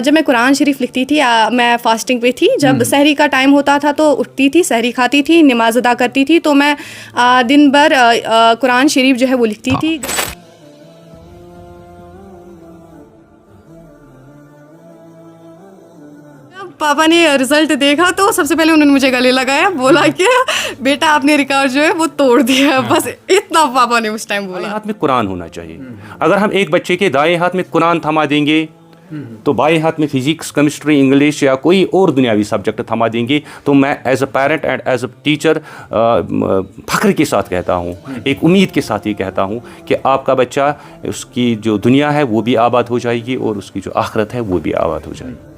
جب میں قرآن شریف لکھتی تھی میں فاسٹنگ پہ تھی. جب سحری کا ٹائم ہوتا تھا تو اٹھتی تھی, سحری کھاتی تھی, نماز ادا کرتی تھی, تو میں دن بھر قرآن شریف جو ہے وہ لکھتی تھی. پاپا نے رزلٹ دیکھا تو سب سے پہلے انہوں نے مجھے گلے لگایا, بولا کہ بیٹا آپ نے ریکارڈ جو ہے وہ توڑ دیا. بس اتنا پاپا نے اس ٹائم بولا. ہاتھ میں قرآن ہونا چاہیے. اگر ہم ایک بچے کے دائیں ہاتھ میں قرآن تھما دیں گے تو بائیں ہاتھ میں فزکس, کیمسٹری, انگلش یا کوئی اور دنیاوی سبجیکٹ تھما دیں گے, تو میں as a parent and as a teacher فخر کے ساتھ کہتا ہوں, ایک امید کے ساتھ یہ کہتا ہوں کہ آپ کا بچہ, اس کی جو دنیا ہے وہ بھی آباد ہو جائے گی اور اس کی جو آخرت ہے وہ بھی آباد ہو جائے گی.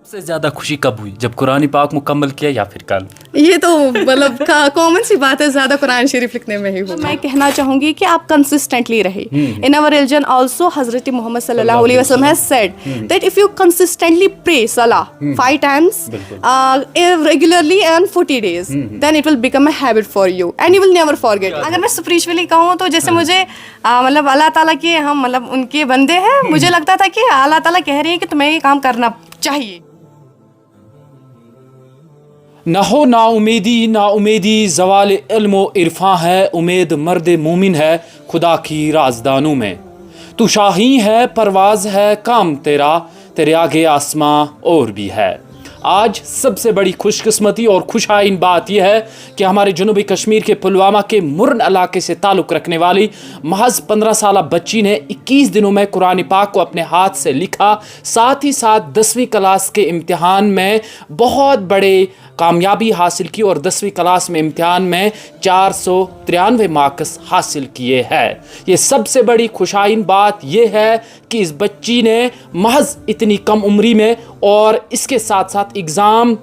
سب سے زیادہ خوشی کب ہوئی, جب قرآن پاک مکمل کیا یا پھر کل؟ یہ تو مطلب کامن سی بات ہے, زیادہ قرآن شریف لکھنے میں ہی ہو. میں کہنا چاہوں گی کہ آپ کنسسٹنٹلی رہے. ان آور ریلیجن آلسو حضرت محمد صلی اللہ علیہ وسلم has said that if you consistently pray salah 5 times regularly and 40 days, then it will become a habit for you and you will never forget. اگر میں spiritually کہوں تو جیسے مجھے مطلب اللہ تعالیٰ کے, ہم مطلب ان کے بندے ہیں, مجھے لگتا تھا کہ اللہ تعالیٰ کہہ رہے ہیں کہ تمہیں یہ کام کرنا چاہیے. نہ ہو نا امیدی, نا امیدی زوال علم و عرفاں ہے, امید مرد مومن ہے خدا کی رازدانوں میں. تو شاہین ہے, پرواز ہے, کام تیرا, تیرے آگے آسماں اور بھی ہے. آج سب سے بڑی خوش قسمتی اور خوشائن بات یہ ہے کہ ہمارے جنوبی کشمیر کے پلوامہ کے مرن علاقے سے تعلق رکھنے والی محض 15 سالہ بچی نے 21 دنوں میں قرآن پاک کو اپنے ہاتھ سے لکھا. ساتھ ہی ساتھ 10ویں کلاس کے امتحان میں بہت بڑے کامیابی حاصل کی اور 10ویں کلاس میں امتحان میں 493 مارکس حاصل کیے ہیں. یہ سب سے بڑی خوشائن بات یہ ہے کہ اس بچی نے محض اتنی کم عمری میں اور اس کے ساتھ ساتھ ایگزام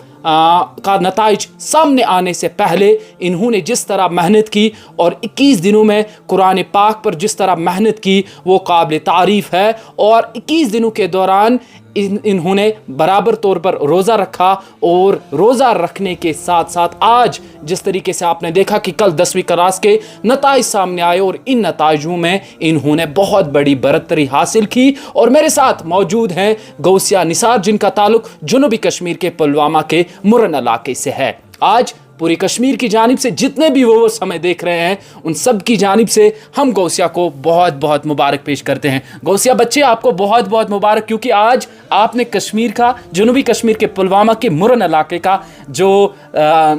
کا نتائج سامنے آنے سے پہلے انہوں نے جس طرح محنت کی اور 21 دنوں میں قرآن پاک پر جس طرح محنت کی وہ قابل تعریف ہے. اور 21 دنوں کے دوران انہوں نے برابر طور پر روزہ رکھا اور روزہ رکھنے کے ساتھ ساتھ آج جس طریقے سے آپ نے دیکھا کہ کل 10ویں کلاس کے نتائج سامنے آئے اور ان نتائجوں میں انہوں نے بہت بڑی برتری حاصل کی. اور میرے ساتھ موجود ہیں غوثیہ نثار, جن کا تعلق جنوبی کشمیر کے پلوامہ کے مرن علاقے سے ہے. آج پوری کشمیر کی جانب سے جتنے بھی وہ ہمیں دیکھ رہے ہیں ان سب کی جانب سے ہم غوثیہ کو بہت بہت مبارک پیش کرتے ہیں. غوثیہ بچے آپ کو بہت بہت مبارک, کیونکہ آج آپ نے کشمیر کا, جنوبی کشمیر کے پلوامہ کے مرن علاقے کا جو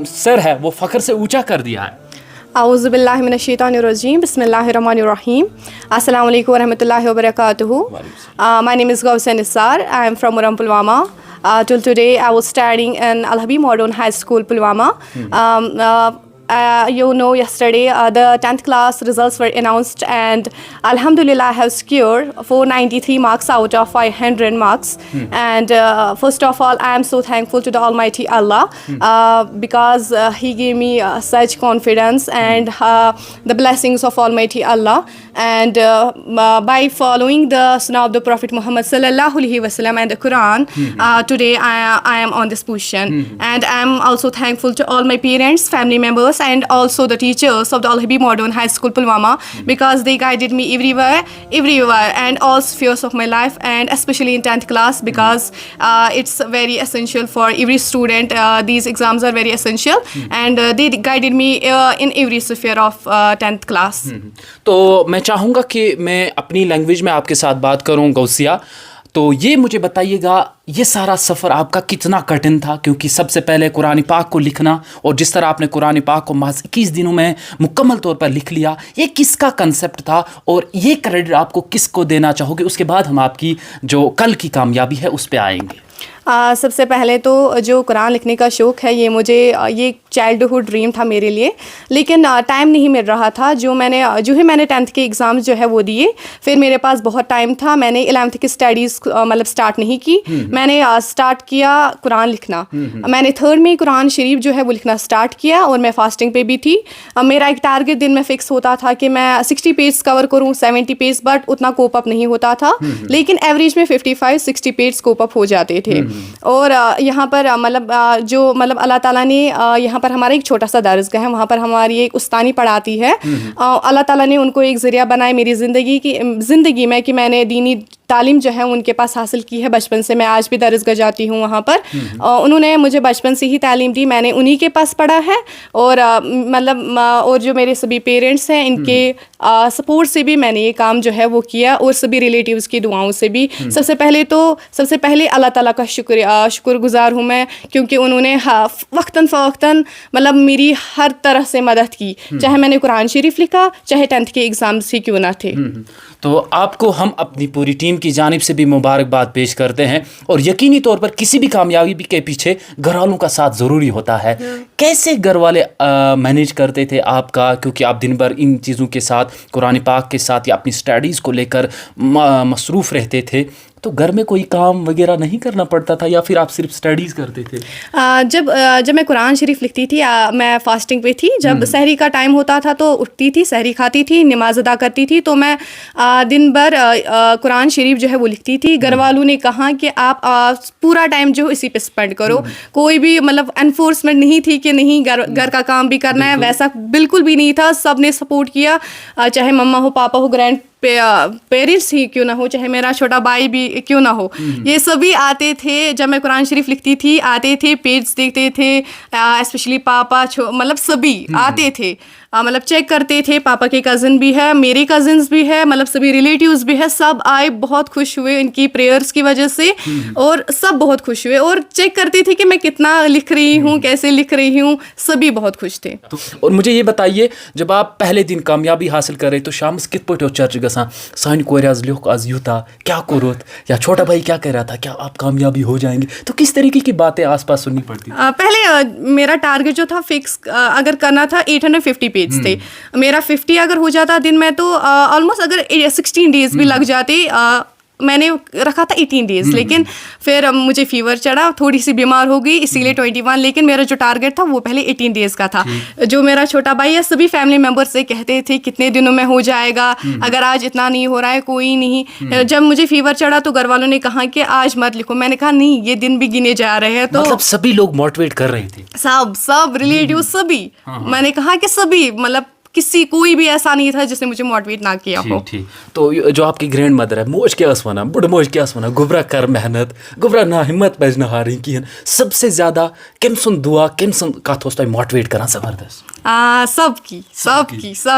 سر ہے وہ فخر سے اونچا کر دیا ہے. اعوذ باللہ من الشیطان الرجیم, بسم اللہ الرحمن الرحیم. السلام علیکم ورحمۃ اللہ وبرکاتہ. My name is Ghawsia Nisar. I am from Muram, Pulwama. Till today I was studying in Al-Habib Modern High School, Pulwama. Yesterday the 10th class results were announced, and alhamdulillah I have scored 493 marks out of 500 marks. And first of all I am so thankful to the Almighty Allah because he gave me such confidence and the blessings of Almighty Allah. And by following the sunnah of the Prophet Muhammad sallallahu alaihi wasallam and the Quran, today I am on this position. And I am also thankful to all my parents, family members, and also the teachers of the Al-Habib Modern High School, Pulwama, because they guided me everywhere and all spheres of my life, and especially in 10th class because it's very essential for every student. These exams are very essential, and they guided me in every sphere of 10th class. تو میں چاہوں گا کہ میں اپنی language میں آپ کے ساتھ بات کروں. غوثیہ, تو یہ مجھے بتائیے گا یہ سارا سفر آپ کا کتنا کٹھن تھا, کیونکہ سب سے پہلے قرآن پاک کو لکھنا اور جس طرح آپ نے قرآن پاک کو محض 21 دنوں میں مکمل طور پر لکھ لیا, یہ کس کا کنسپٹ تھا اور یہ کریڈٹ آپ کو کس کو دینا چاہو گے؟ اس کے بعد ہم آپ کی جو کل کی کامیابی ہے اس پہ آئیں گے. سب سے پہلے تو جو قرآن لکھنے کا شوق ہے یہ مجھے یہ چائلڈہڈ ڈریم تھا میرے لیے, لیکن ٹائم نہیں مل رہا تھا. جو ہی میں نے 10th کے ایگزامز جو ہے وہ دیے, پھر میرے پاس بہت ٹائم تھا. میں نے 11th کی اسٹڈیز مطلب اسٹارٹ نہیں کی. میں نے اسٹارٹ کیا قرآن لکھنا. میں نے 3rd میں قرآن شریف جو ہے وہ لکھنا اسٹارٹ کیا اور میں فاسٹنگ پہ بھی تھی. میرا ایک ٹارگیٹ دن میں فکس ہوتا تھا کہ میں 60 پیج کور کروں, 70 پیج, بٹ اتنا کوپ اپ نہیں ہوتا تھا, لیکن ایوریج میں 55-60 پیج کوپ اپ ہو جاتے تھے. اور یہاں پر مطلب جو مطلب اللہ تعالیٰ نے یہاں پر ہمارا ایک چھوٹا سا درسگاہ ہے, وہاں پر ہماری ایک استانی پڑھاتی ہے. اللہ تعالیٰ نے ان کو ایک ذریعہ بنایا میری زندگی میں کہ میں نے دینی تعلیم جو ہے ان کے پاس حاصل کی ہے بچپن سے. میں آج بھی درسگاہ جاتی ہوں وہاں پر. انہوں نے مجھے بچپن سے ہی تعلیم دی, میں نے انہی کے پاس پڑھا ہے. اور مطلب اور جو میرے سبھی پیرنٹس ہیں ان کے سپورٹ سے بھی میں نے یہ کام جو ہے وہ کیا, اور سبھی ریلیٹیوز کی دعاؤں سے بھی. سب سے پہلے اللہ تعالیٰ کا شکر گزار ہوں میں, کیونکہ انہوں نے وقتاً فوقتاً مطلب میری ہر طرح سے مدد کی, چاہے میں نے قرآن شریف لکھا, چاہے 10th کے ایگزامس ہی کیوں نہ تھے. تو آپ کو ہم اپنی پوری ٹیم کی جانب سے بھی مبارکباد پیش کرتے ہیں, اور یقینی طور پر کسی بھی کامیابی کے پیچھے گھر والوں کا ساتھ ضروری ہوتا ہے. کیسے گھر والے مینیج کرتے تھے آپ کا, کیونکہ آپ دن بھر ان چیزوں کے ساتھ, قرآن پاک کے ساتھ یا اپنی اسٹڈیز کو لے کر مصروف رہتے تھے, تو گھر میں کوئی کام وغیرہ نہیں کرنا پڑتا تھا یا پھر آپ صرف اسٹڈیز کرتے تھے؟ جب میں قرآن شریف لکھتی تھی, میں فاسٹنگ پہ تھی, جب سحری کا ٹائم ہوتا تھا تو اٹھتی تھی, سحری کھاتی تھی, نماز ادا کرتی تھی, تو میں دن بھر قرآن شریف جو ہے وہ لکھتی تھی. گھر والوں نے کہا کہ آپ پورا ٹائم جو اسی پہ اسپینڈ کرو. کوئی بھی مطلب انفورسمنٹ نہیں تھی کہ نہیں گھر کا کام بھی کرنا ہے, ویسا بالکل بھی نہیں تھا. سب نے سپورٹ کیا, چاہے مما ہو, پاپا ہو, گرینڈ پیرنٹس ہی کیوں نہ ہو, چاہے میرا چھوٹا بھائی بھی کیوں نہ ہو, یہ سبھی آتے تھے. جب میں قرآن شریف لکھتی تھی آتے تھے, پیجز دیکھتے تھے, اسپیشلی پاپا مطلب سبھی آتے تھے, مطلب چیک کرتے تھے. پاپا کے کزن بھی ہے, میرے کزنس بھی ہے, مطلب سبھی ریلیٹیوز بھی ہے, سب آئے, بہت خوش ہوئے ان کی پریئرس کی وجہ سے, اور سب بہت خوش ہوئے اور چیک کرتے تھے کہ میں کتنا لکھ رہی ہوں, کیسے لکھ رہی ہوں, سبھی بہت خوش تھے. اور مجھے یہ بتائیے, جب آپ پہلے دن کامیابی حاصل کر رہے تو شامس کت پٲٹھۍ چرچ گژھان, سانہِ کورِ آز لیوٚکھ آز یوٗتاہ, کیا کوٚرُتھ, یا چھوٹا بھائی کیا کہہ رہا تھا, کیا آپ کامیابی ہو جائیں گے, تو کس طریقے کی باتیں آس پاس سننی پڑتی؟ پہلے میرا ٹارگیٹ جو تھا فکس اگر کرنا تھا 850 پیج تھے. میرا 50 اگر ہو جاتا دن میں تو آلموسٹ اگر 16 ڈیز بھی لگ جاتے. میں نے رکھا تھا 18 ڈیز, لیکن پھر مجھے فیور چڑھا, تھوڑی سی بیمار ہو گئی, اسی لیے 21. لیکن میرا جو ٹارگیٹ تھا وہ پہلے 18 ڈیز کا تھا. جو میرا چھوٹا بھائی ہے, سبھی فیملی ممبر سے کہتے تھے کتنے دنوں میں ہو جائے گا, اگر آج اتنا نہیں ہو رہا ہے کوئی نہیں. جب مجھے فیور چڑھا تو گھر والوں نے کہا کہ آج مت لکھو. میں نے کہا نہیں, یہ دن بھی گنے جا رہے ہیں. تو مطلب سبھی لوگ موٹیویٹ کر رہے تھے, سب ریلیٹیو سبھی. میں نے کہا کہ سبھی, مطلب کوئی بھی ایسا نہیں تھا جس نے مجھے موٹیویٹ نہ کیا ہو. تو جو آپ کی گرینڈ مدر ہے, موج کیا ٲس وَنان, بٕڑٕ موج کیا ٲس وَنان, گوٚبرا کر محنت, گوٚبرا نا ہمت پَزِ نہٕ ہارٕنۍ کِہیٖنۍ. سب سے زیادہ کٔمۍ سُنٛد دعا, کٔمۍ سُنٛد کتھ اوس تۄہہِ موٹیویٹ کران زبردست؟ سب کی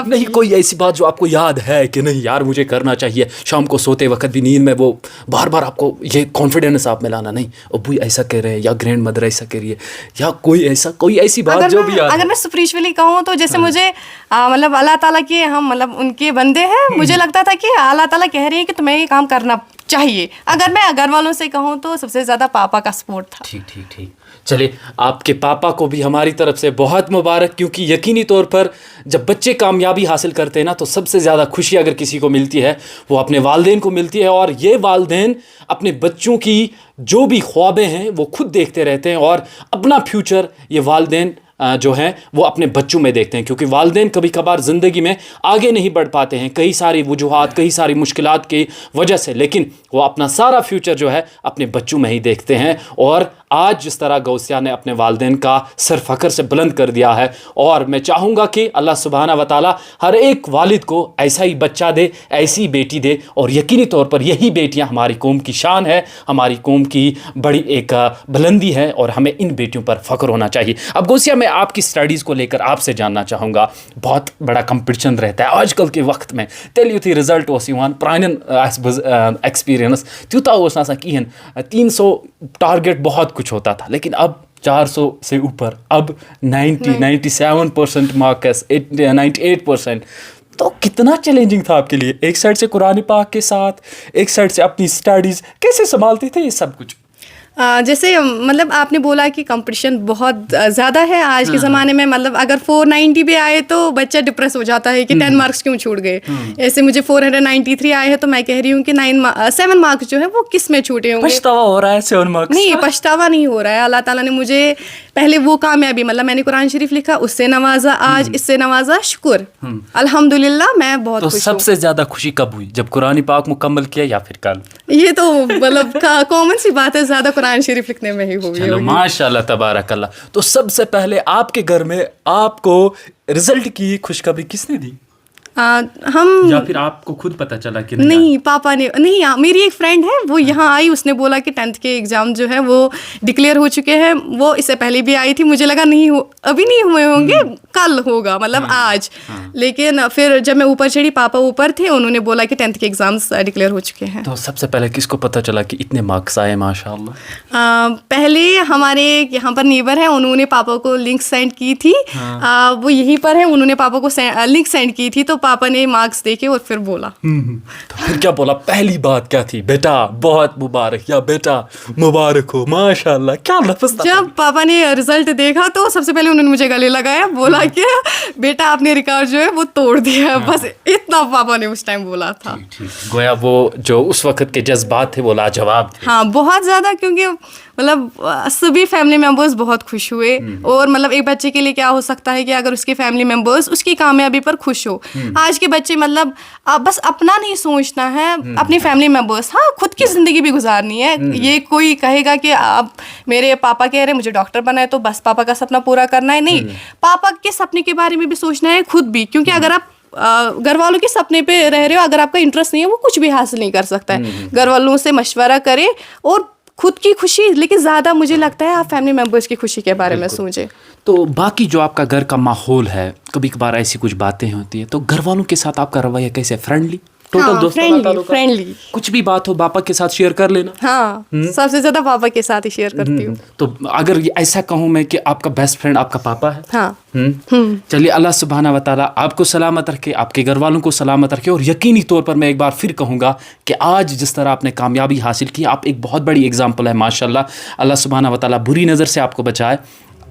نہیں کوئی ایسی بات جو آپ کو یاد ہے کہ نہیں یار مجھے کرنا چاہیے, شام کو سوتے وقت بھی نیند میں وہ بار بار آپ کو یہ کانفیڈینس آپ میں لانا, نہیں ابو ایسا کہہ رہے ہیں یا گرینڈ مدر ایسا کہہ رہی ہے, یا کوئی ایسی بات جو بھی اگر میں اسپریچولی کہوں تو جیسے مجھے مطلب اللہ تعالیٰ کے ہم مطلب ان کے بندے ہیں, مجھے لگتا تھا کہ اللہ تعالیٰ کہہ رہی ہے کہ تمہیں یہ کام کرنا چاہیے. اگر میں گھر والوں سے کہوں تو سب سے زیادہ پاپا کا سپورٹ تھا. ٹھیک. چلے آپ کے پاپا کو بھی ہماری طرف سے بہت مبارک, کیونکہ یقینی طور پر جب بچے کامیابی حاصل کرتے ہیں نا تو سب سے زیادہ خوشی اگر کسی کو ملتی ہے وہ اپنے والدین کو ملتی ہے. اور یہ والدین اپنے بچوں کی جو بھی خوابیں ہیں وہ خود دیکھتے رہتے ہیں, اور اپنا فیوچر یہ والدین جو ہیں وہ اپنے بچوں میں دیکھتے ہیں, کیونکہ والدین کبھی کبھار زندگی میں آگے نہیں بڑھ پاتے ہیں کئی ساری وجوہات, کئی ساری مشکلات کی وجہ سے, لیکن وہ اپنا سارا فیوچر جو ہے اپنے بچوں میں ہی دیکھتے ہیں. اور آج جس طرح غوثیہ نے اپنے والدین کا سر فخر سے بلند کر دیا ہے, اور میں چاہوں گا کہ اللہ سبحانہ و تعالیٰ ہر ایک والد کو ایسا ہی بچہ دے, ایسی بیٹی دے, اور یقینی طور پر یہی بیٹیاں ہماری قوم کی شان ہے, ہماری قوم کی بڑی ایک بلندی ہے, اور ہمیں ان بیٹیوں پر فخر ہونا چاہیے. اب غوثیہ میں آپ کی اسٹڈیز کو لے کر آپ سے جاننا چاہوں گا, بہت بڑا کمپٹیشن رہتا ہے آج کل کے وقت میں. تیٚلہِ یُتھُے رِزلٹ اوس یِوان پرٛانٮ۪ن آسہِ بہٕ ایکسپیرینس تیوٗتاہ اوس نہٕ آسان کِہیٖنۍ, 300 ٹارگیٹ بہت کچھ ہوتا تھا, لیکن اب 400 سے اوپر, اب 97% مارکس, 98%. تو کتنا چیلنجنگ تھا آپ کے لیے, ایک سائڈ سے قرآن پاک کے ساتھ, ایک سائڈ سے اپنی اسٹڈیز, کیسے سنبھالتے تھے یہ سب کچھ؟ جیسے مطلب آپ نے بولا کہ کمپٹیشن بہت زیادہ ہے آج کے زمانے میں. مطلب اگر 490 پہ آئے تو بچہ ڈپریس ہو جاتا ہے کہ 10 مارکس کیوں چھوٹ گئے. ایسے مجھے 493 آئے ہیں تو میں کہہ رہی ہوں کہ 7 مارکس جو ہے وہ کس میں چھوٹے ہوں گے. پچھتاوا ہو رہا ہے 7 مارکس؟ نہیں, پچھتاوا نہیں ہو رہا ہے. اللہ تعالیٰ نے مجھے پہلے وہ کامیابی, مطلب میں نے قرآن شریف لکھا, اس سے نوازا, آج اس سے نوازا, شکر الحمدللہ, میں بہت خوش ہوں. سب سے زیادہ خوشی کب ہوئی, جب قرآن پاک مکمل کیا یا پھر کل؟ یہ تو مطلب کامن سی بات ہے, زیادہ قرآن قرآن شریف لکھنے میں ہی ہوئی چلو ہوگی. ماشاء اللہ تبارک اللہ. تو سب سے پہلے آپ کے گھر میں آپ کو رزلٹ کی خوشخبری کس نے دی, ہم یا پھر آپ کو خود پتہ چلا کہ نہیں, پاپا نے نہیں, میری ایک فرینڈ ہے وہ یہاں آئی, اس نے بولا کہ 10th کے ایگزام جو ہے وہ ڈکلیئر ہو چکے ہیں. وہ اس سے پہلے بھی آئی تھی, مجھے لگا نہیں ابھی نہیں ہوئے ہوں گے, کل ہوگا مطلب آج. لیکن پھر جب میں اوپر چڑھی, پاپا اوپر تھے, انہوں نے بولا کہ 10th کے ایگزامس ڈکلیئر ہو چکے ہیں. تو سب سے پہلے کس کو پتہ چلا کہ اتنے مارکس آئے ماشاء اللہ؟ پہلے ہمارے یہاں پر نیبر ہیں, انہوں نے پاپا کو لنک سینڈ کی تھی. وہ یہیں پر ہیں, انہوں نے پاپا کو لنک سینڈ کی تھی, تو پاپا نے مارکس دیکھے اور پھر بولا. تو پھر کیا بولا, پہلی بات کیا تھی, بیٹا بہت مبارک یا بیٹا مبارک ہو ماشاء اللہ, کیا لفظ تھا؟ جب پاپا نے رزلٹ دیکھا تو سب سے پہلے انہوں نے مجھے گلے لگایا, بولا کہ بیٹا آپ نے ریکارڈ جو ہے وہ توڑ دیا ہے, بس اتنا پاپا نے اس ٹائم بولا تھا. گویا وہ جو اس وقت کے جذبات تھے وہ لاجواب تھے. ہاں بہت زیادہ, کیونکہ مطلب سبھی فیملی ممبرس بہت خوش ہوئے. اور مطلب ایک بچے کے لیے کیا ہو سکتا ہے کہ اگر اس کے فیملی ممبرس اس کی کامیابی پر خوش ہو. آج کے بچے مطلب بس اپنا نہیں سوچنا ہے, اپنی فیملی ممبرس, ہاں خود کی زندگی بھی گزارنی ہے. یہ کوئی کہے گا کہ اب میرے پاپا کہہ رہے مجھے ڈاکٹر بنا ہے تو بس پاپا کا سپنا پورا کرنا ہے, نہیں, پاپا کے سپنے کے بارے میں بھی سوچنا ہے خود بھی. کیونکہ اگر آپ گھر والوں کے سپنے پہ رہ رہے ہو, اگر آپ کا انٹرسٹ نہیں ہے, وہ کچھ بھی حاصل نہیں کر سکتا ہے. گھر والوں سے مشورہ کرے اور خود کی خوشی, لیکن زیادہ مجھے لگتا ہے آپ فیملی ممبرس کی خوشی کے بارے میں سوچیں. تو باقی جو آپ کا گھر کا ماحول ہے, کبھی کبھار ایسی کچھ باتیں ہوتی ہیں, تو گھر والوں کے ساتھ آپ کا رویہ کیسے, فرینڈلی, ٹوٹل دوستانہ, فرینڈلی, کچھ بھی بات ہو پاپا کے ساتھ شیئر کر لینا؟ ہاں سب سے زیادہ پاپا کے ساتھ ہی شیئر کرتی ہوں. تو اگر ایسا کہوں میں کہ آپ کا بیسٹ فرینڈ آپ کا پاپا ہے. ہاں چلیے, اللہ سبحانہ و تعالیٰ آپ کو سلامت رکھے, آپ کے گھر والوں کو سلامت رکھے. اور یقینی طور پر میں ایک بار پھر کہوں گا کہ آج جس طرح آپ نے کامیابی حاصل کی, آپ ایک بہت بڑی اگزامپل ہے ماشاء اللہ. اللہ سبحانہ و تعالیٰ بری نظر سے آپ کو بچائے.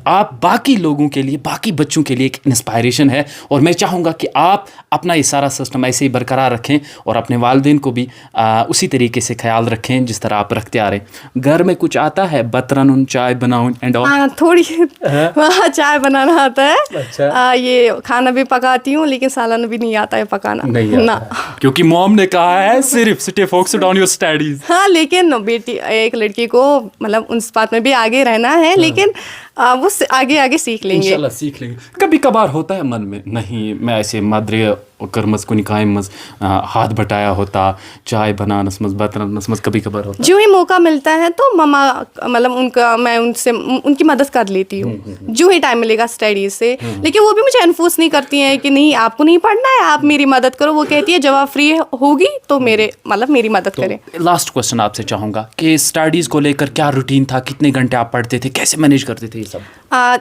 آپ باقی لوگوں کے لیے, باقی بچوں کے لیے ایک انسپائریشن ہے. اور میں چاہوں گا کہ آپ اپنا یہ سارا سسٹم ایسے ہی برقرار رکھیں اور اپنے والدین کو بھی اسی طریقے سے خیال رکھیں جس طرح آپ رکھتے آ رہے ہیں. گھر میں کچھ آتا ہے, بترن چائے بناؤں اینڈ آل؟ ہاں تھوڑی وہاں چائے بنانا آتا ہے. یہ کھانا بھی پکاتی ہوں, لیکن سالن بھی نہیں آتا ہے پکانا. نہیں, کیونکہ موم نے کہا ہے صرف stay focused on your studies. ہاں لیکن بیٹی, ایک لڑکی کو مطلب اس بات میں بھی آگے رہنا ہے, لیکن وہ آگے آگے سیکھ لیں گے. انشاءاللہ سیکھ لیں گے. کبھی کبھار ہوتا ہے من میں, نہیں میں ایسے مادری کرمز کن کامہِ مز ہاتھ بٹایا ہوتا, چائے بنانس مز, بترنس مز, کبھی کبھار ہوتا ہے. جو ہی موقع ملتا ہے تو مما مطلب ان کا, میں ان سے ان کی مدد کر لیتی ہوں جو ہی ٹائم ملے گا اسٹڈیز سے. لیکن وہ بھی مجھے انفورس نہیں کرتی ہیں کہ نہیں آپ کو نہیں پڑھنا ہے, آپ میری مدد کرو. وہ کہتی ہے جب آپ فری ہوگی تو میری مدد کریں. لاسٹ کوشچن آپ سے چاہوں گا کہ اسٹڈیز کو لے کر کیا روٹین تھا, کتنے گھنٹے آپ پڑھتے تھے, کیسے مینیج کرتے تھے یہ سب؟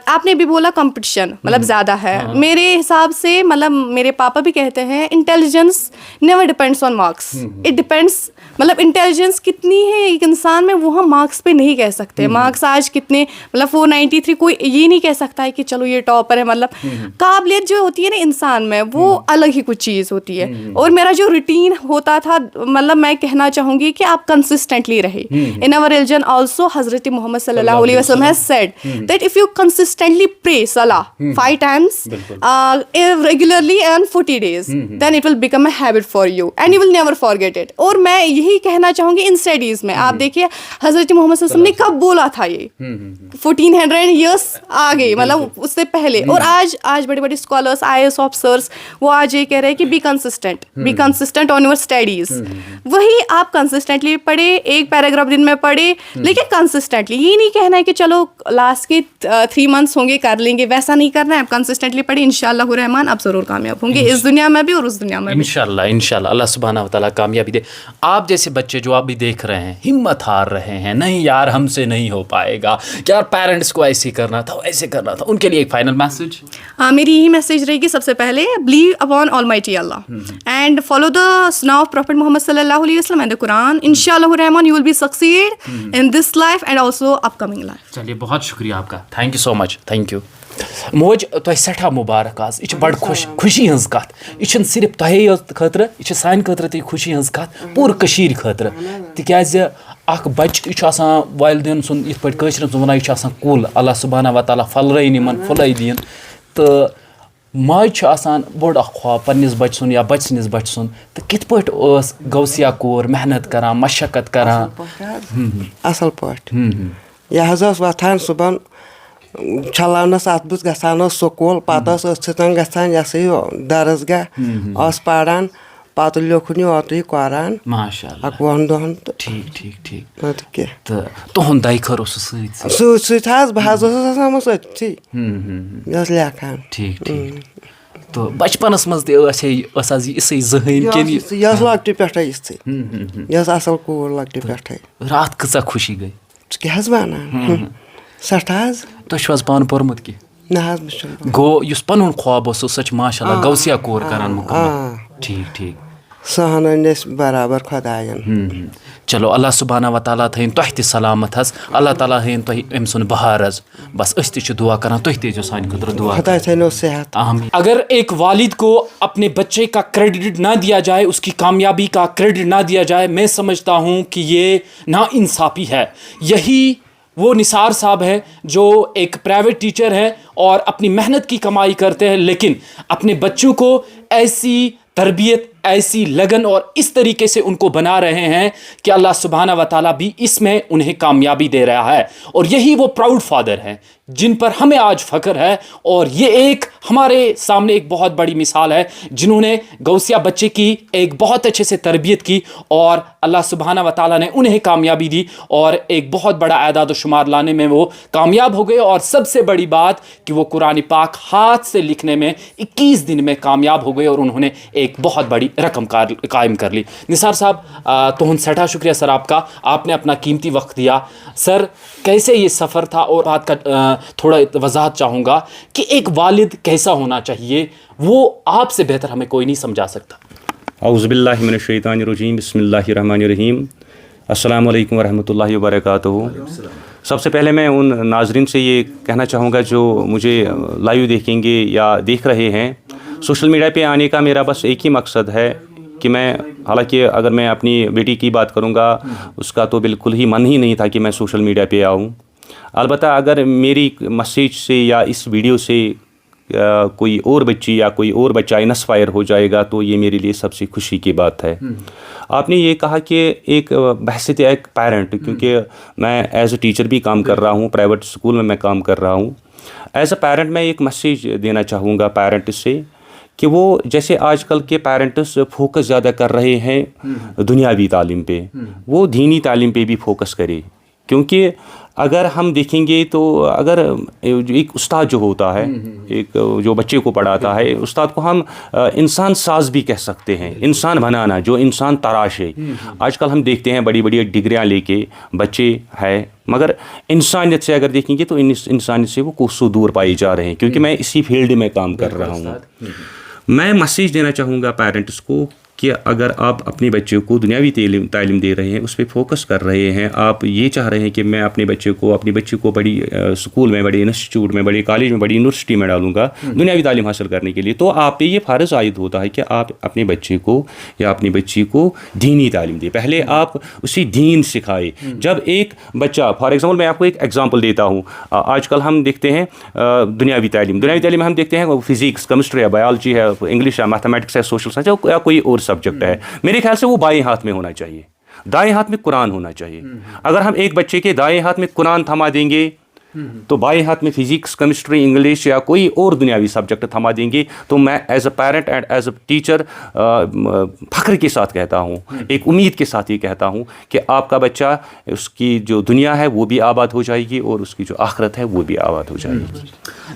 آپ نے بھی بولا کمپٹیشن مطلب زیادہ ہے. میرے حساب سے مطلب میرے پاپا بھی کہتے ہیں intelligence never depends on marks, it depends, مطلب انٹیلیجنس کتنی ہے ایک انسان میں وہ ہم مارکس پہ نہیں کہہ سکتے. مارکس آج کتنے مطلب 493, کوئی یہ نہیں کہہ سکتا ہے کہ چلو یہ ٹاپر ہے. مطلب قابلیت جو ہوتی ہے نا انسان میں, وہ الگ ہی کچھ چیز ہوتی ہے. اور میرا جو روٹین ہوتا تھا, مطلب میں کہنا چاہوں گی کہ آپ کنسسٹنٹلی رہے. ان آور ریلیجن آلسو حضرت محمد صلی اللہ علیہ وسلم has said that if you consistently pray salah 5 times regularly and 40 days, then it will become a habit for you and you will never forget it. اور میں یہی کہنا چاہوں گی ان اسٹڈیز میں, آپ دیکھیے حضرت محمد صلی اللہ علیہ وسلم نے کب بولا تھا, یہ 1400 ایئرس آگے, مطلب اس سے پہلے. اور آج بڑے بڑے اسکالرس, IAS آفیسرس, وہ آج یہ کہہ رہے ہیں کہ be consistent on your studies. وہی آپ کنسسٹنٹلی پڑھے, ایک پیراگراف دن میں پڑھے, لیکن کنسسٹنٹلی. یہ نہیں کہنا ہے کہ چلو لاسٹ کے 3 months ہوں گے کر لیں گے, ویسا نہیں کرنا ہے. آپ کنسسٹنٹلی پڑھیں, انشاءاللہ الرحمن آپ ضرور کامیاب ہوں گے, اس دنیا میں بھی اور اس دنیا میں بھی. انشاءاللہ اللہ سبحانہ و تعالیٰ کامیابی دے. آپ جیسے بچے جو آپ بھی دیکھ رہے ہیں, ہمت ہار رہے ہیں, نہیں یار ہم سے نہیں ہو پائے گا, یار پیرنٹس کو ایسے کرنا تھا, ایسے کرنا تھا, ان کے لیے ایک فائنل میسج؟ میری یہی میسج رہے گی سب سے پہلے, blue upon Almighty Allah and follow the سنہ آف پروفیٹ محمد صلی اللہ علیہ وسلم اینڈ دا قرآن. انشاءاللہ الرحمن you will be succeed in this life and also upcoming life. چلیے بہت شکریہ آپ کا, thank you so much, thank you. موج تۄہہِ سٮ۪ٹھاہ مُبارک آز, یہِ چھِ بَڑٕ خوشی ہٕنٛز کَتھ. یہِ چھِنہٕ صرف تۄہے یوت خٲطرٕ, یہِ چھِ سانہِ خٲطرٕ تہِ خوشی ہٕنٛز کَتھ, پوٗرٕ کٔشیٖرِ خٲطرٕ. تِکیٛازِ اَکھ بَچہِ یہِ چھُ آسان والدین سُنٛد, یِتھ پٲٹھۍ کٲشرٮ۪ن سُنٛد وَنان, یہِ چھُ آسان کُل. اللہ سبحانہ و تعالیٰ پھلرٲیِن یِمن, پھُلے دِیِن. تہٕ ماج چھُ آسان بوٚڑ اکھ خواب پنٛنِس بچہِ سُنٛد یا بچہِ سٕنٛدِس بچہِ سُنٛد تہٕ کِتھ پٲٹھۍ ٲس غوثیہ کوٗر محنت کران مشقت کران؟ اَصٕل پٲٹھۍ یہِ حظ ٲس وۄتھان صُبحن چھَلاونَس اَتھ بُتھ گژھان ٲس سکوٗل پَتہٕ ٲس أتھۍ سۭتۍ گژھان یہِ ہسا یہِ درسگاہ ٲس پَران پَتہٕ لیوکھُن یہِ اوترٕ یہِ قۄران ماشاء اللہ 21 دۄہَن تہٕ ٹھیٖک ٹھیٖک ٹھیٖک نَتہٕ کیٚنٛہہ تہٕ تُہُنٛد دَے خٲر اوسُس سۭتۍ سۭتۍ سۭتۍ حظ بہٕ حظ ٲسٕس آسان أمِس أتھی یہِ ٲس لیکھان ٹھیٖک ٹھیٖک تہٕ بچپنس منٛز تہِ ٲس حظ یہِ اِسٕے زٕہٕنۍ کِنہٕ یہِ ٲس لۄکٹہِ پٮ۪ٹھَے یِژھٕے یہِ ٲس اَصٕل کوٗر لۄکٹہِ پٮ۪ٹھَے راتھ کۭژاہ خوشی گٔے؟ ژٕ کیٛاہ حظ وَنان سٮ۪ٹھاہ حظ تُہۍ چھِو حظ پانہٕ پوٚرمُت کینٛہہ؟ نہ حظ بہٕ چھُس گوٚو یُس پنُن خواب اوس سۄ چھِ ماشاء اللہ غوثیہ کوٗر کران مُکمل ٹھیٖک ٹھیٖک سۄ ہن أنۍ أسۍ برابر خۄدایَن چلو اللہ سبحانہ و تعالیٰ تھٲیِن تۄہہِ تہِ سلامت حظ اللہ تعالیٰ ہٲیِن تۄہہِ أمۍ سُنٛد بہار حظ بس أسۍ تہِ چھِ دعا کران تُہۍ تہِ ٲسۍزیو سانہِ خٲطرٕ دعا خۄداے تھٲینو صحت آمین. اگر ایک والد کو اپنے بچے کا کریڈٹ نہ دیا جائے اس کی کامیابی کا کریڈٹ نہ دیا جائے میں سمجھتا ہوں کہ یہ ناانصافی ہے. یہی وہ نثار صاحب ہے جو ایک پرائیویٹ ٹیچر ہے اور اپنی محنت کی کمائی کرتے ہیں لیکن اپنے بچوں کو ایسی تربیت ایسی لگن اور اس طریقے سے ان کو بنا رہے ہیں کہ اللہ سبحانہ و تعالیٰ بھی اس میں انہیں کامیابی دے رہا ہے. اور یہی وہ پراؤڈ فادر ہیں جن پر ہمیں آج فخر ہے اور یہ ایک ہمارے سامنے ایک بہت بڑی مثال ہے جنہوں نے غوثیہ بچے کی ایک بہت اچھے سے تربیت کی اور اللہ سبحانہ و تعالیٰ نے انہیں کامیابی دی اور ایک بہت بڑا اعداد و شمار لانے میں وہ کامیاب ہو گئے. اور سب سے بڑی بات کہ وہ قرآن پاک ہاتھ سے لکھنے میں 21 دن میں کامیاب ہو گئے اور انہوں نے ایک بہت بڑی رقم قائم کر لی. نثار صاحب تہند سٹھا شکریہ سر آپ کا, آپ نے اپنا قیمتی وقت دیا. سر کیسے یہ سفر تھا اور بات کا تھوڑا وضاحت چاہوں گا کہ ایک والد کیسا ہونا چاہیے وہ آپ سے بہتر ہمیں کوئی نہیں سمجھا سکتا. اعوذ باللہ من الشیطان الرجیم بسم اللہ الرحمن الرحیم. السلام علیکم ورحمۃ اللہ وبرکاتہ. سب سے پہلے میں ان ناظرین سے یہ کہنا چاہوں گا جو مجھے لائیو دیکھیں گے یا دیکھ رہے ہیں, سوشل میڈیا پہ آنے کا میرا بس ایک ہی مقصد ہے کہ میں, حالانکہ اگر میں اپنی بیٹی کی بات کروں گا اس کا تو بالکل ہی من ہی نہیں تھا کہ میں سوشل میڈیا پہ آؤں. البتہ اگر میری میسیج سے یا اس ویڈیو سے کوئی اور بچی یا کوئی اور بچہ انسپائر ہو جائے گا تو یہ میرے لیے سب سے خوشی کی بات ہے. آپ نے یہ کہا کہ ایک بحثیت ایک پیرنٹ, کیونکہ میں ایز اے ٹیچر بھی کام کر رہا ہوں, پرائیویٹ اسکول میں کام کر رہا ہوں. ایز اے پیرنٹ میں ایک میسیج دینا چاہوں گا پیرنٹس سے کہ وہ جیسے آج کل کے پیرنٹس فوکس زیادہ کر رہے ہیں دنیاوی تعلیم پہ, وہ دینی تعلیم پہ بھی فوکس کرے. کیونکہ اگر ہم دیکھیں گے تو اگر ایک استاد جو ہوتا ہے, ایک جو بچے کو پڑھاتا ہے, استاد کو ہم انسان ساز بھی کہہ سکتے ہیں, انسان بنانا, جو انسان تراش ہے. آج کل ہم دیکھتے ہیں بڑی بڑی ڈگریاں لے کے بچے ہے, مگر انسانیت سے اگر دیکھیں گے تو انسانیت سے وہ کوسوں دور پائے جا رہے ہیں. کیونکہ میں اسی فیلڈ میں کام کر رہا ہوں. میں میسیج دینا چاہوں گا پیرنٹس کو کہ اگر آپ اپنے بچے کو دنیاوی تعلیم دے رہے ہیں, اس پہ فوکس کر رہے ہیں, آپ یہ چاہ رہے ہیں کہ میں اپنے بچے کو بڑی اسکول میں, بڑے انسٹیٹیوٹ میں, بڑے کالج میں, بڑی یونیورسٹی میں ڈالوں گا دنیاوی تعلیم حاصل کرنے کے لیے, تو آپ پہ یہ فرض عائد ہوتا ہے کہ آپ اپنے بچے کو یا اپنی بچی کو دینی تعلیم دیں. پہلے آپ اسی دین سکھائے. جب ایک بچہ, فار ایگزامپل میں آپ کو ایک ایگزامپل دیتا ہوں, آج کل ہم دیکھتے ہیں دنیاوی تعلیم میں ہم دیکھتے ہیں فزکس, کیمسٹری ہے, بایولوجی ہے, انگلش ہے, میتھمیٹکس ہے, سوشل سائنس ہے یا کوئی اور سبجیکٹ ہے. میرے خیال سے وہ بائیں ہاتھ میں ہونا چاہیے, دائیں ہاتھ میں قرآن ہونا چاہیے. اگر ہم ایک بچے کے دائیں ہاتھ میں قرآن تھما دیں گے تو بائیں ہاتھ میں فزکس, کیمسٹری, انگلش یا کوئی اور دنیاوی سبجیکٹ تھما دیں گے, تو میں as a parent and as a teacher فخر کے ساتھ کہتا ہوں, ایک امید کے ساتھ یہ کہتا ہوں کہ آپ کا بچہ, اس کی جو دنیا ہے وہ بھی آباد ہو جائے گی اور اس کی جو آخرت ہے وہ بھی آباد ہو جائے گی.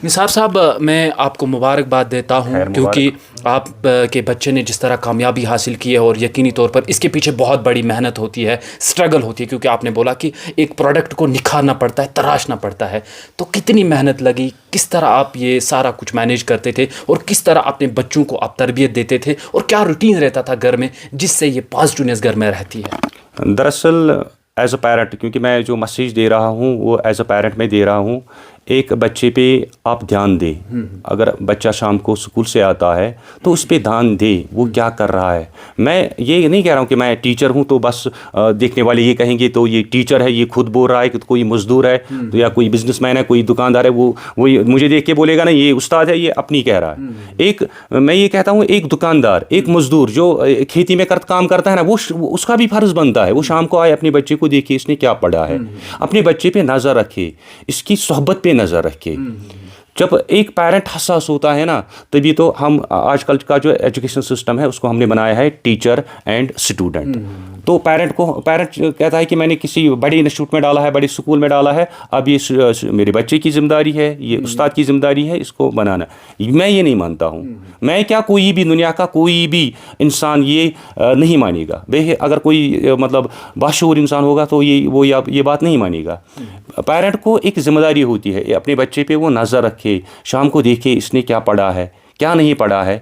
نثار صاحب میں آپ کو مبارکباد دیتا ہوں کیونکہ آپ کے بچے نے جس طرح کامیابی حاصل کی ہے اور یقینی طور پر اس کے پیچھے بہت بڑی محنت ہوتی ہے, اسٹرگل ہوتی ہے, کیونکہ آپ نے بولا کہ ایک پروڈکٹ کو نکھارنا پڑتا ہے, تراشنا پڑتا ہے. تو کتنی محنت لگی, کس طرح آپ یہ سارا کچھ مینیج کرتے تھے اور کس طرح اپنے بچوں کو آپ تربیت دیتے تھے اور کیا روٹین رہتا تھا گھر میں جس سے یہ پازیٹیونیس گھر میں رہتی ہے؟ دراصل ایز اے پیرنٹ, کیونکہ میں جو میسیج دے رہا ہوں وہ ایز اے پیرنٹ میں دے رہا ہوں, ایک بچے پہ آپ دھیان دیں. اگر بچہ شام کو اسکول سے آتا ہے تو اس پہ دھیان دے وہ کیا کر رہا ہے. میں یہ نہیں کہہ رہا ہوں کہ میں ٹیچر ہوں تو بس دیکھنے والے یہ کہیں گے تو یہ ٹیچر ہے, یہ خود بول رہا ہے کہ کوئی مزدور ہے یا کوئی بزنس مین ہے, کوئی دکاندار ہے, وہ مجھے دیکھ کے بولے گا نا یہ استاد ہے, یہ اپنی کہہ رہا ہے. میں یہ کہتا ہوں ایک دکاندار, ایک مزدور جو کھیتی میں کام کرتا ہے نا, وہ اس کا بھی فرض بنتا ہے وہ شام کو آئے اپنے بچے کو دیکھے اس نے کیا پڑھا ہے, اپنے بچے پہ نظر رکھے, اس کی صحبت پہ نظر رکھے. جب ایک پیرنٹ حساس ہوتا ہے نا تبھی تو ہم آج کل کا جو ایجوکیشن سسٹم ہے اس کو ہم نے بنایا ہے ٹیچر اینڈ اسٹوڈنٹ. تو پیرنٹ کہتا ہے کہ میں نے کسی بڑے انسٹیٹیوٹ میں ڈالا ہے, بڑے اسکول میں ڈالا ہے, اب یہ میرے بچے کی ذمہ داری ہے, یہ استاد کی ذمہ داری ہے اس کو بنانا. میں یہ نہیں مانتا ہوں. میں کیا کوئی بھی دنیا کا کوئی بھی انسان یہ نہیں مانے گا. اگر کوئی مطلب باشعور انسان ہوگا تو وہ یہ بات نہیں مانے گا. پیرنٹ کو ایک ذمہ داری ہوتی ہے اپنے بچے پہ وہ نظر رکھے, شام کو دیکھے اس نے کیا پڑھا ہے, کیا نہیں پڑھا ہے,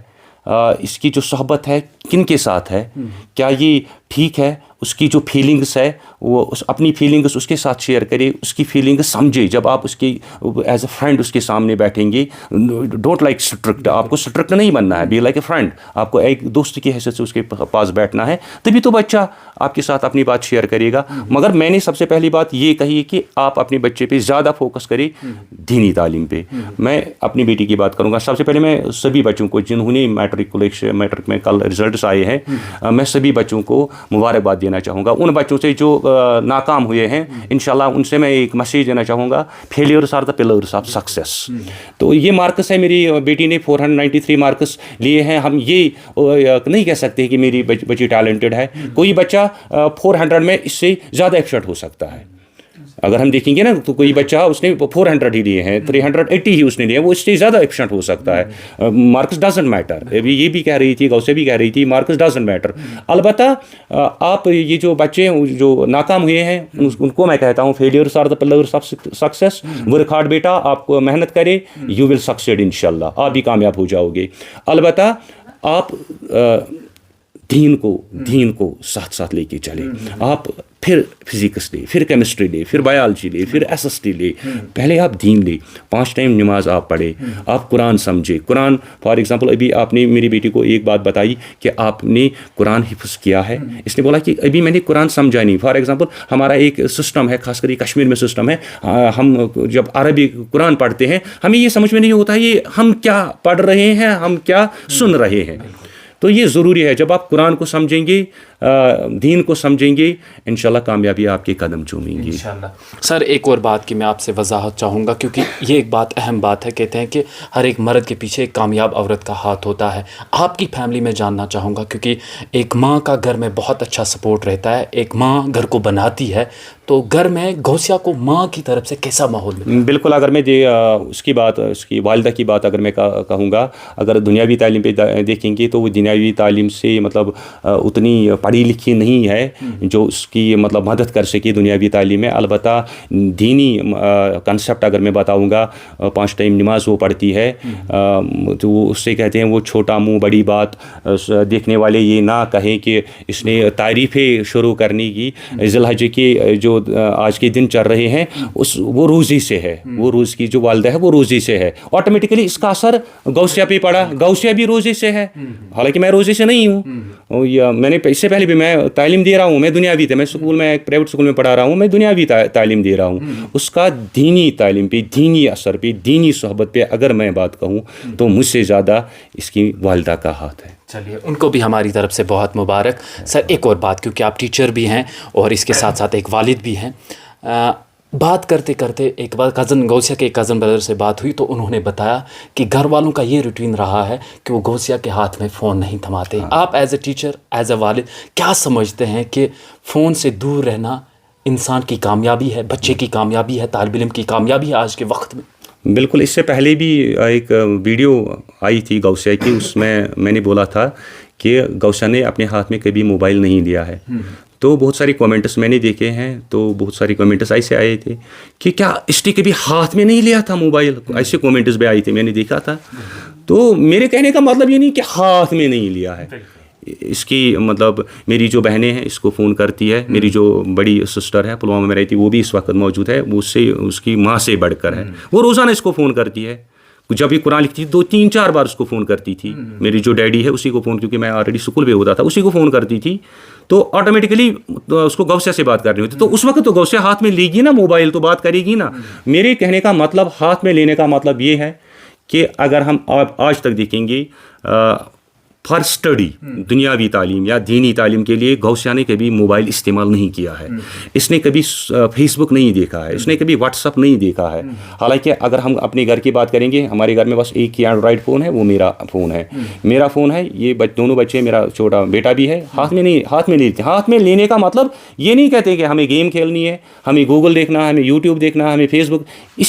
اس کی جو صحبت ہے کن کے ساتھ ہے, کیا یہ ٹھیک ہے, اس کی جو فیلنگس ہے وہ اپنی فیلنگس اس کے ساتھ شیئر کرے, اس کی فیلنگس سمجھے. جب آپ اس کی ایز اے فرینڈ اس کے سامنے بیٹھیں گے, ڈونٹ لائک اسٹرکٹ, آپ کو اسٹرکٹ نہیں بننا ہے, بی لائک اے فرینڈ, آپ کو ایک دوست کی حیثیت سے اس کے پاس بیٹھنا ہے, تبھی تو بچہ آپ کے ساتھ اپنی بات شیئر کرے گا. مگر میں نے سب سے پہلی بات یہ کہی کہ آپ اپنے بچے پہ زیادہ فوکس کریں دینی تعلیم پہ. میں اپنی بیٹی کی بات کروں گا. سب سے پہلے میں سبھی بچوں کو جنہوں نے میٹرک میں کل رزلٹس آئے ہیں, میں سبھی بچوں کو مبارکباد دینا چاہوں گا. ان بچوں سے جو ناکام ہوئے ہیں انشاءاللہ ان سے میں ایک میسیج دینا چاہوں گا, failures are the pillars of success. تو یہ مارکس ہے, میری بیٹی نے 493 مارکس لیے ہیں. ہم یہ نہیں کہہ سکتے کہ میری بچی ٹیلنٹڈ ہے. کوئی بچہ 400 میں اس سے زیادہ ایفیشینٹ ہو سکتا ہے. اگر ہم دیکھیں گے نا تو کوئی بچہ اس نے 400 ہی لیے ہیں, 380 ہی اس نے لیے, وہ اس سے زیادہ ایفیشینٹ ہو سکتا ہے. Marks doesn't matter. یہ بھی کہہ رہی تھی, غوثیہ بھی کہہ رہی تھی, مارکس ڈزنٹ میٹر. البتہ آپ یہ جو بچے جو ناکام ہوئے ہیں ان کو میں کہتا ہوں failures are the pillars of success. Work hard بیٹا, آپ کو محنت کرے, یو ول سکسیڈ انشاءاللہ, آپ بھی کامیاب ہو جاؤ گے. البتہ آپ دین کو ساتھ لے کے چلے. آپ پھر فزکس لے, پھر کیمسٹری لے, پھر بایولوجی لے, پھر ایس ایس ٹی لے. پہلے آپ دین لے, 5 ٹائم نماز آپ پڑھے, آپ قرآن سمجھے. قرآن فار ایگزامپل ابھی آپ نے میری بیٹی کو ایک بات بتائی کہ آپ نے قرآن حفظ کیا ہے. اس نے بولا کہ ابھی میں نے قرآن سمجھا نہیں. فار ایگزامپل ہمارا ایک سسٹم ہے, خاص کر یہ کشمیر میں سسٹم ہے, ہم جب عربی قرآن پڑھتے ہیں ہمیں یہ سمجھ میں نہیں ہوتا یہ ہم کیا پڑھ رہے ہیں, ہم کیا سن رہے ہیں. تو یہ ضروری ہے جب آپ قرآن کو سمجھیں گے, دین کو سمجھیں گے, انشاءاللہ کامیابی آپ کے قدم چومیں گے انشاءاللہ. سر ایک اور بات کی میں آپ سے وضاحت چاہوں گا, کیونکہ یہ ایک بات اہم بات ہے. کہتے ہیں کہ ہر ایک مرد کے پیچھے ایک کامیاب عورت کا ہاتھ ہوتا ہے. آپ کی فیملی میں جاننا چاہوں گا, کیونکہ ایک ماں کا گھر میں بہت اچھا سپورٹ رہتا ہے. ایک ماں گھر کو بناتی ہے, تو گھر میں غوثیہ کو ماں کی طرف سے کیسا ماحول ملتا ہے؟ بالکل. اگر میں اس کی والدہ کی بات اگر میں کہوں گا, اگر دنیاوی تعلیم پہ دیکھیں گے تو وہ دنیاوی تعلیم سے مطلب اتنی پڑھی لکھی نہیں ہے جو اس کی مطلب مدد کر سکے دنیاوی تعلیم میں. البتہ دینی کنسیپٹ اگر میں بتاؤں گا, 5 ٹائم نماز وہ پڑھتی ہے, تو وہ اس سے کہتے ہیں وہ چھوٹا منہ بڑی بات. دیکھنے والے یہ نہ کہیں کہ اس نے تعریفیں شروع کرنے کی. ذی الحجہ کے جو آج کے دن چل رہے ہیں وہ روزی سے ہے, وہ روز کی جو والدہ ہے وہ روزی سے ہے. آٹومیٹکلی اس کا اثر غوثیہ پہ پڑا. غوثیہ بھی روزے سے ہے, حالانکہ میں روزے سے نہیں ہوں. میں نے اس سے پہلے بھی میں تعلیم دے رہا ہوں, میں دنیاوی میں اسکول میں ایک پرائیویٹ اسکول میں پڑھا رہا ہوں, میں دنیاوی تعلیم دے رہا ہوں. اس کا دینی تعلیم پہ, دینی اثر پہ, دینی صحبت پہ اگر میں بات کہوں تو مجھ سے زیادہ اس کی والدہ کا ہاتھ ہے. چلیے, ان کو بھی ہماری طرف سے بہت مبارک. سر ایک اور بات, کیونکہ آپ ٹیچر بھی ہیں اور اس کے ساتھ ساتھ ایک والد بھی ہیں, بات کرتے کرتے ایک بار غوثیہ کے ایک کزن بردر سے بات ہوئی تو انہوں نے بتایا کہ گھر والوں کا یہ روٹین رہا ہے کہ وہ غوثیہ کے ہاتھ میں فون نہیں تھماتے. آپ as a teacher, as a والد کیا سمجھتے ہیں کہ فون سے دور رہنا انسان کی کامیابی ہے, بچے کی کامیابی ہے, طالب علم کی کامیابی ہے آج کے وقت میں؟ بالکل. اس سے پہلے بھی ایک ویڈیو آئی تھی غوثیہ کی, اس میں نے بولا تھا کہ غوثیہ نے اپنے ہاتھ میں کبھی موبائل نہیں لیا ہے. تو بہت ساری کومنٹس میں نے دیکھے ہیں, تو بہت ساری کومنٹس ایسے آئے تھے کہ کیا اس نے کبھی ہاتھ میں نہیں لیا تھا موبائل, ایسے کومنٹس بھی آئی تھی, میں نے دیکھا تھا. تو میرے کہنے کا مطلب یہ نہیں کہ ہاتھ میں نہیں لیا ہے, اس کی مطلب میری جو بہنیں ہیں اس کو فون کرتی ہے, میری جو بڑی سسٹر ہے پلوامہ میں رہتی ہے وہ بھی اس وقت موجود ہے, وہ اس سے اس کی ماں سے بڑھ کر ہے, وہ روزانہ اس کو فون کرتی ہے. جب بھی قرآن لکھتی تھی 2-3-4 بار اس کو فون کرتی تھی. میری جو ڈیڈی ہے اسی کو فون, کیونکہ میں آلریڈی اسکول پہ ہوتا تھا, اسی کو فون کرتی تھی, تو آٹومیٹکلی اس کو غوثیہ سے بات کرنی ہوتی. تو اس وقت تو غوثیہ ہاتھ میں لے گی نا موبائل, تو بات کرے گی نا. میرے کہنے کا مطلب ہاتھ میں لینے کا مطلب یہ ہے کہ اگر ہم آج تک دیکھیں گے فار اسٹڈی دنیاوی تعلیم یا دینی تعلیم کے لیے غوثیہ نے کبھی موبائل استعمال نہیں کیا ہے. اس نے کبھی فیس بک نہیں دیکھا ہے, اس نے کبھی واٹس اپ نہیں دیکھا ہے. حالانکہ اگر ہم اپنے گھر کی بات کریں گے, ہمارے گھر میں بس ایک ہی اینڈرائڈ فون ہے, وہ میرا فون ہے. میرا فون ہے, یہ دونوں بچے, میرا چھوٹا بیٹا بھی ہے, ہاتھ میں نہیں لیتے. ہاتھ میں لینے کا مطلب یہ نہیں کہتے کہ ہمیں گیم کھیلنی ہے, ہمیں گوگل دیکھنا ہے, ہمیں یوٹیوب دیکھنا ہے, ہمیں فیس بک,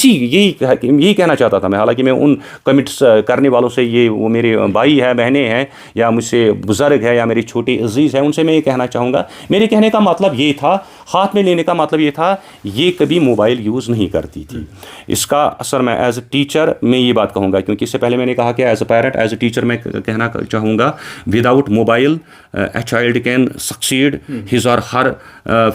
یہی کہنا چاہتا تھا میں. حالانکہ میں ان کمنٹس کرنے والوں سے, یہ وہ میرے بھائی ہیں, بہنیں ہیں, یا مجھ سے بزرگ ہے, یا میری چھوٹی عزیز ہے, ان سے میں یہ کہنا چاہوں گا, میرے کہنے کا مطلب یہ تھا, ہاتھ میں لینے کا مطلب یہ تھا, یہ کبھی موبائل یوز نہیں کرتی تھی. اس کا اثر میں ایز اے ٹیچر میں یہ بات کہوں گا, کیونکہ اس سے پہلے میں نے کہا کہ as a parent, as a teacher میں کہنا چاہوں گا, without mobile a child can succeed his or her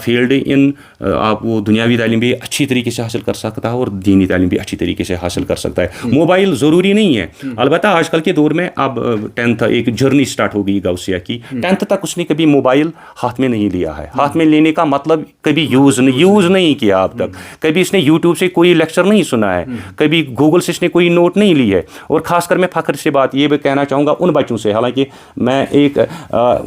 field ان. آپ وہ دنیاوی تعلیم بھی اچھی طریقے سے حاصل کر سکتا ہے اور دینی تعلیم بھی اچھی طریقے سے حاصل کر سکتا ہے. موبائل ضروری نہیں ہے. البتہ آج کل کے دور میں اب 10th ایک جرنی اسٹارٹ ہو گئی غوثیہ کی. 10th تک اس نے کبھی موبائل ہاتھ میں نہیں لیا ہے. ہاتھ میں لینے کا مطلب کبھی یوز نہیں کیا اب تک. کبھی اس نے یوٹیوب سے کوئی لیکچر نہیں سنا ہے, کبھی گوگل سے اس نے کوئی نوٹ نہیں لی ہے. اور خاص کر میں فخر سے بات یہ بھی کہنا چاہوں گا ان بچوں سے, حالانکہ میں ایک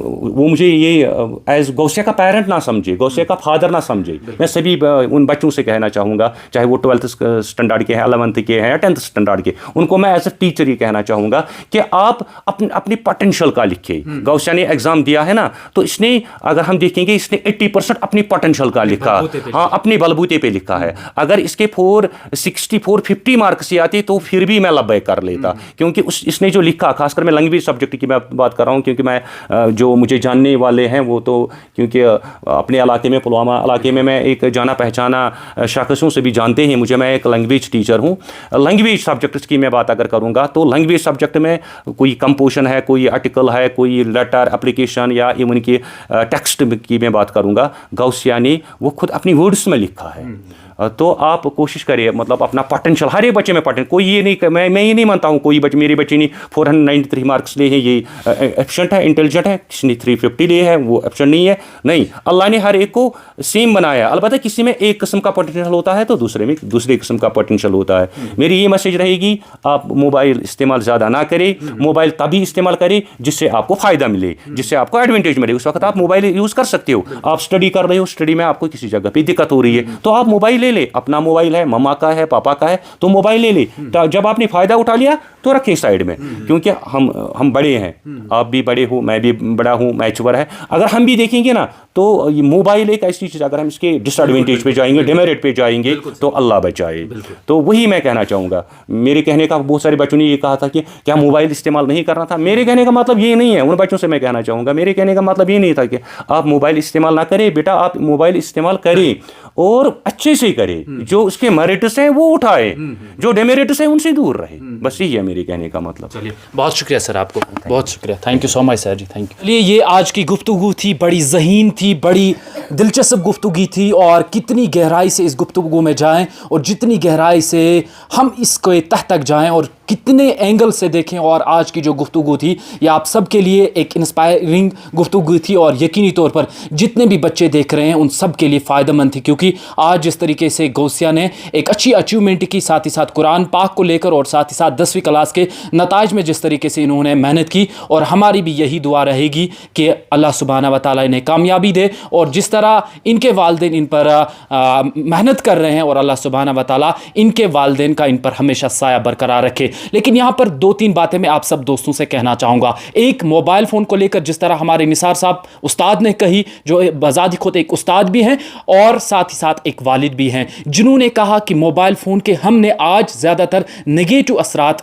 وہ مجھے یہ ایز غوثیہ کا پیرنٹ نہ سمجھے, غوثیہ کا فادر نہ سمجھے, میں سبھی ان بچوں سے کہنا چاہوں گا, چاہے وہ 12th اسٹینڈرڈ کے ہیں, 11th کے ہیں, یا 10th اسٹینڈرڈ کے, ان کو میں ایز اے ٹیچر یہ کہنا چاہوں گا کہ آپ اپنی پوٹینشیل کا لکھے. غوثیہ نے ایگزام دیا ہے نا, تو اس نے, اگر ہم دیکھیں گے, اس نے 80% اپنی پوٹینشیل کا لکھا, ہاں اپنے بلبوتے پہ لکھا ہے. اگر اس کے 460-450 مارکس ہی آتے تو پھر بھی میں لبیک کر لیتا, کیونکہ اس نے جو لکھا, خاص کر میں لینگویج سبجیکٹ کی میں بات کر رہا ہوں, کیونکہ میں جو مجھے جاننے والے ہیں وہ تو, کیونکہ اپنے علاقے میں, پلوامہ علاقے میں ایک جانا پہچانا شخصوں سے بھی جانتے ہیں مجھے. میں ایک لینگویج ٹیچر ہوں. لینگویج سبجیکٹس کی میں بات اگر کروں گا تو لینگویج سبجیکٹ میں کوئی کمپوزیشن ہے, کوئی آرٹیکل ہے, کوئی لیٹر اپلیکیشن, یا ایون کی ٹیکسٹ کی میں بات کروں گا, غوثیہ نے وہ خود اپنی ورڈس میں لکھا ہے. تو آپ کوشش کریں, مطلب اپنا پوٹینشیل, ہر ایک بچے میں پوٹینشیل, کوئی یہ نہیں, میں یہ نہیں مانتا ہوں کوئی میرے بچے نے 493 مارکس لیے ہیں یہ ایبسنٹ ہے, انٹیلیجنٹ ہے, کسی نے 350 لیے ہیں وہ ایبسنٹ نہیں ہے. نہیں, اللہ نے ہر ایک کو سیم بنایا. البتہ کسی میں ایک قسم کا پوٹینشیل ہوتا ہے تو دوسرے میں دوسرے قسم کا پوٹینشیل ہوتا ہے. میری یہ میسیج رہے گی, آپ موبائل استعمال زیادہ نہ کریں. موبائل تبھی استعمال کریں جس سے آپ کو فائدہ ملے, جس سے آپ کو ایڈوانٹیج ملے. اس وقت آپ موبائل یوز کر سکتے ہو. آپ اسٹڈی کر رہے ہو, اسٹڈی میں آپ کو کسی جگہ پہ دقت ہو رہی ہے تو آپ موبائل لے لیں. اپنا موبائل ہے, مما کا ہے, پاپا کا ہے, تو موبائل لے لیں. جب آپ نے فائدہ اٹھا لیا تو رکھیں سائڈ میں, کیونکہ ہم بڑے ہیں, آپ بھی بڑے ہو, میں بھی بڑا ہوں, میچور ہے. اگر ہم بھی دیکھیں گے نا تو یہ موبائل ایک ایسی چیز, اگر ہم اس کے ڈس ایڈوانٹیج پہ جائیں گے, ڈیمیرٹ پہ جائیں گے, تو اللہ بچائے. تو وہی میں کہنا چاہوں گا. میرے کہنے کا, بہت سارے بچوں نے یہ کہا تھا کہ کیا موبائل استعمال نہیں کرنا تھا. میرے کہنے کا مطلب یہ نہیں ہے. ان بچوں سے میں کہنا چاہوں گا, میرے کہنے کا مطلب یہ نہیں تھا کہ آپ موبائل استعمال نہ کریں. بیٹا آپ موبائل استعمال کریں اور اچھے سے کریں, جو اس کے میرٹس ہیں وہ اٹھائے, جو ڈیمیرٹس ہیں ان سے دور رہے. بس یہی ہے میرے کہنے کا مطلب. چلیے, بہت شکریہ سر, آپ کو بہت شکریہ. Thank you so much sir ji, thank you. چلیے, یہ آج کی گفتگو تھی, بڑی ذہین تھی, بڑی دلچسپ گفتگو تھی, اور کتنی گہرائی سے اس گفتگو میں جائیں, اور جتنی گہرائی سے ہم اس کو تہ تک جائیں, اور کتنے اینگل سے دیکھیں. اور آج کی جو گفتگو تھی یہ آپ سب کے لیے ایک انسپائرنگ گفتگو تھی, اور یقینی طور پر جتنے بھی بچے دیکھ رہے ہیں ان سب کے لیے فائدہ مند تھی, کیونکہ آج جس طریقے سے غوثیہ نے ایک اچھی اچیومنٹ کی, ساتھ ہی ساتھ قرآن پاک کو لے کر, اور ساتھ ہی ساتھ 10ویں کلاس کے نتائج میں جس طریقے سے انہوں نے محنت کی, اور ہماری بھی یہی دعا رہے گی کہ اللہ سبحانہ و تعالیٰ انہیں کامیابی دے, اور جس طرح ان کے والدین ان پر محنت کر رہے ہیں, اور اللہ سبحانہ و تعالیٰ ان کے والدین کا ان پر ہمیشہ سایہ برقرار رکھے. لیکن یہاں پر 2-3 باتیں میں آپ سب دوستوں سے کہنا چاہوں گا. ایک, موبائل فون کو لے کر جس طرح ہمارے نثار صاحب استاد نے کہی, جو بذات خود ایک استاد بھی ہیں اور ساتھ ہی ساتھ ایک والد بھی ہیں, جنہوں نے کہا کہ موبائل فون کے ہم نے آج زیادہ تر نگیٹو اثرات